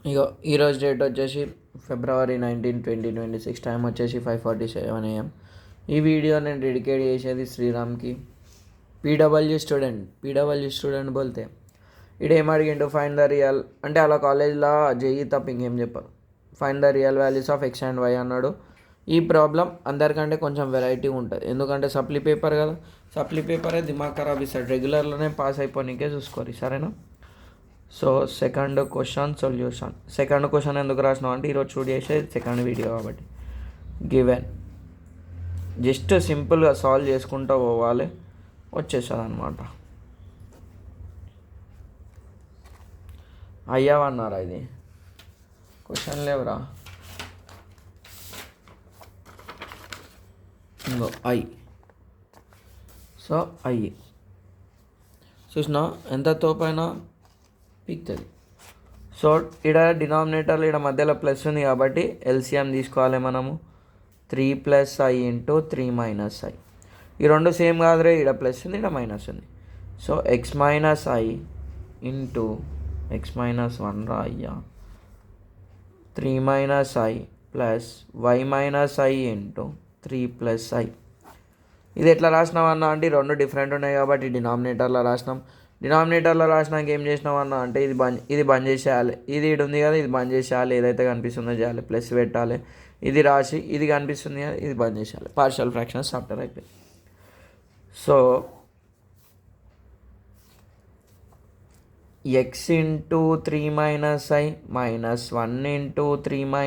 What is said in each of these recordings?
ఇగో ఈరోజు డేట్ వచ్చేసి February 19, 2026. Time వచ్చేసి 5:47 AM. ఈ వీడియో నేను డెడికేట్ చేసేది శ్రీరామ్కి. పీడబ్ల్యూ స్టూడెంట్ బోల్తే ఇడేం అడిగిండు, ఫైన్ ద రియల్ అంటే అలా కాలేజ్లో జేఈ తప్ప ఇంకేం చెప్పరు. Fine the real values of X and Y అన్నాడు. ఈ ప్రాబ్లం అందరికంటే కొంచెం వెరైటీ ఉంటుంది, ఎందుకంటే సప్లీ పేపర్ కదా. సప్లీ పేపరే దిమాగ్ ఖరాబ్ ఇస్తాడు. రెగ్యులర్లోనే పాస్ అయిపోనీకే చూసుకోరు, సరేనా? So second question solution. Second question ఎందుకు రాసినావు అంటే ఈరోజు షూట్ చేసేది సెకండ్ వీడియో కాబట్టి. గివెన్ జస్ట్ సింపుల్గా సాల్వ్ చేసుకుంటూ పోవాలి, వచ్చేస్తుంది అనమాట. అయ్యావన్నారా? ఇది క్వశ్చన్ లేవురా. ఇంకో ఐ. సో ఐ చూసినా ఎంత తోపైనా పీక్తుంది. సో ఇక్కడ డినామినేటర్లు ఇక్కడ మధ్యలో ప్లస్ ఉంది కాబట్టి ఎల్సిఎం తీసుకోవాలి మనము. 3 + i × 3 - i. ఈ రెండు సేమ్ కాదురే, ఇక్కడ ప్లస్ ఉంది, ఇక్కడ మైనస్ ఉంది. సో x - i × x - 1 రా అయ్యా, 3 - i + y - i × 3 + i. ఇది ఎట్లా రాసినాం అన్న అంటే రెండు డిఫరెంట్ ఉన్నాయి కాబట్టి డినామినేటర్లో రాసినాం. డినామినేటర్లో రాసినాక ఏం చేసినాం అన్న అంటే ఇది బంద్ చేసేయాలి. ఇది ఉంది కదా, ఇది బంద్ చేసేయాలి. ఏదైతే కనిపిస్తుందో చేయాలి, ప్లస్ పెట్టాలి. ఇది రాసి ఇది కనిపిస్తుంది కదా, ఇది బంద్ చేసేయాలి. పార్షియల్ ఫ్రాక్షన్స్ చాప్టర్ అయిపోయింది. So x × 3 - i - 1 × 3 - i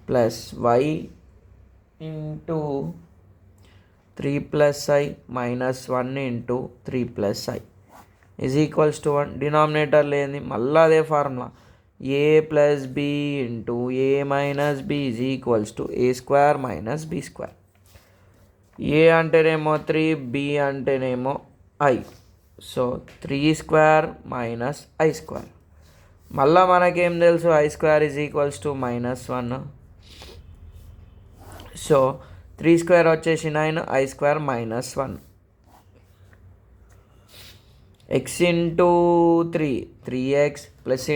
+ y × 3 + i - 1 × 3 + i = 1. Denominator లేని మళ్ళీ అదే formula, a + b × a - b = a² - b². a అంటేనేమో 3, b అంటేనేమో i. So 3² - i². మళ్ళీ మనకేం తెలుసు, i² = -1. సో 3² వచ్చేసి 9, i² -1. x × 3 3x + -, -ix + -, -3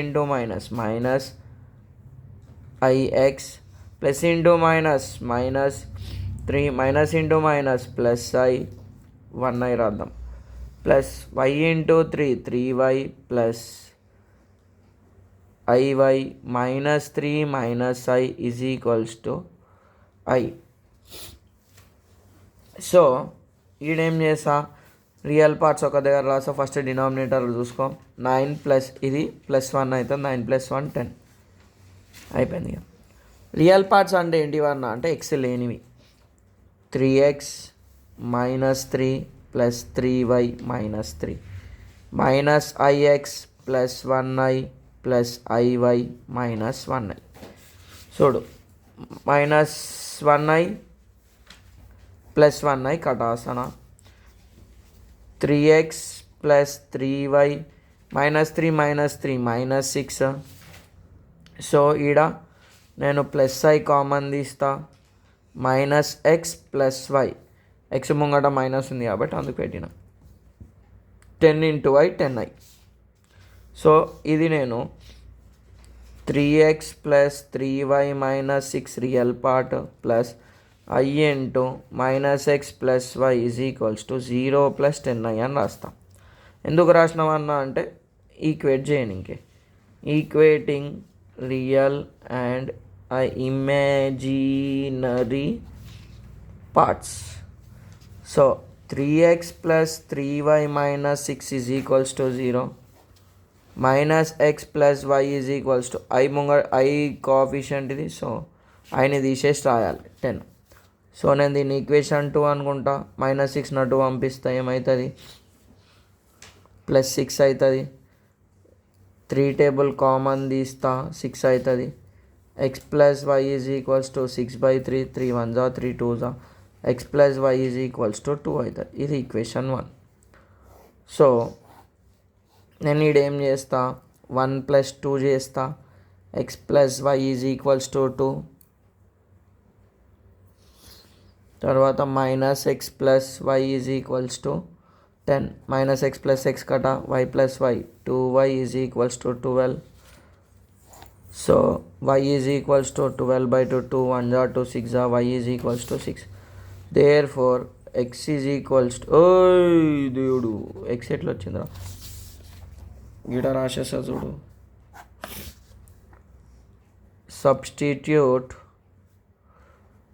- +i 1i రాద్దాం, plus y × 3 3y + iy -3 - i = i. So ఈడేం చేసా, రియల్ పార్ట్స్ ఒక దగ్గర రాసా. ఫస్ట్ డినామినేటర్ చూసుకో, 9 + ఇది +1 అవుతుంది. 9 + 1 10 అయిపోయింది. ఇక రియల్ పార్ట్స్ అంటే ఏంటివన్నా అంటే ఎక్స్ లేనివి. 3x - 3 + 3y - 3 -ix + 1i + iy - 1i. చూడు, -1i + 1i కటాసన, 3x + 3y -3 - 6. So ఈడ నేను +i కామన్ తీస్తా, -x + y. x ముంగట మైనస్ ఉంది కాబట్టి అందుకు పెట్టిన 10 × i 10i. సో ఇది నేను 3x + 3y - 6 real part plus i × -x + y = 0 + 10i అని రాస్తాం. ఎందుకు రాసినామన్నా అంటే ఈక్వేట్ చేయడానికి. Equating real and imaginary parts. So 3x + 3y - 6 = 0, -x + y i ముంగ i coefficient ఇది. సో iని తీసేసి రాయాలి 10. సో నేను దీన్ని ఈక్వేషన్ 2 అనుకుంటా. -6 నటు పంపిస్తా, ఏమవుతుంది, +6 అవుతుంది. 3 టేబుల్ కామన్ తీస్తా, 6 అవుతుంది. x + y = 6/3, 3 1 = 3 2 x + y = 2 అవుతుంది. ఇది ఈక్వేషన్ 1. సో నేను ఈడేం చేస్తా, 1 + 2 చేస్తా, x + y = 2, తర్వాత -x + y = 10, -x + x కట, y + y 2y = 12, so y is equals to 12/2 2 1 జా 2 6 జా y is equals to 6. Therefore X is equals to ఓయ్ దేవుడు ఎక్స్ ఎట్లా వచ్చిందిరా గీడ రాసేసా చూడు. Substitute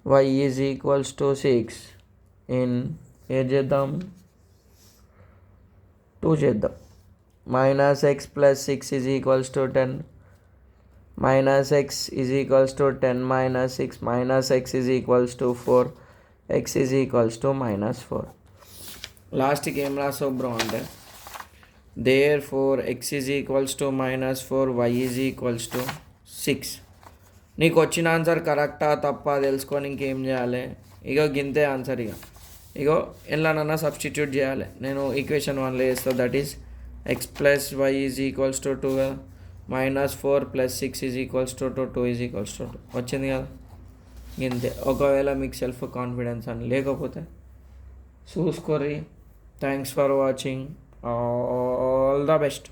y is equals to 6 in ఏం చేద్దాం 2 చేద్దాం. Minus X plus 6 is equals to 10 minus x is equals to 10 minus 6 minus x is equals to 4 x is equals to minus 4. లాస్ట్కి ఏం రాసావు బ్రో అంటే therefore X is equals to minus 4 y is equals to 6. నీకు వచ్చిన answer కరెక్టా తప్ప తెలుసుకొని ఇంకేం చేయాలి? ఇగో గింతే ఆన్సర్. ఇగో ఎలానన్నా సబ్స్టిట్యూట్ చేయాలి. నేను ఈక్వేషన్ 1లో వేస్తాను. That is X plus Y is equals to 2 -4 + 6 is equals to 2 is equals to 2 వచ్చింది కదా. ఇంతే. ఒకవేళ మీకు సెల్ఫ్ కాన్ఫిడెన్స్ అని లేకపోతే చూసుకోర్రి. Thanks for watching. All the best.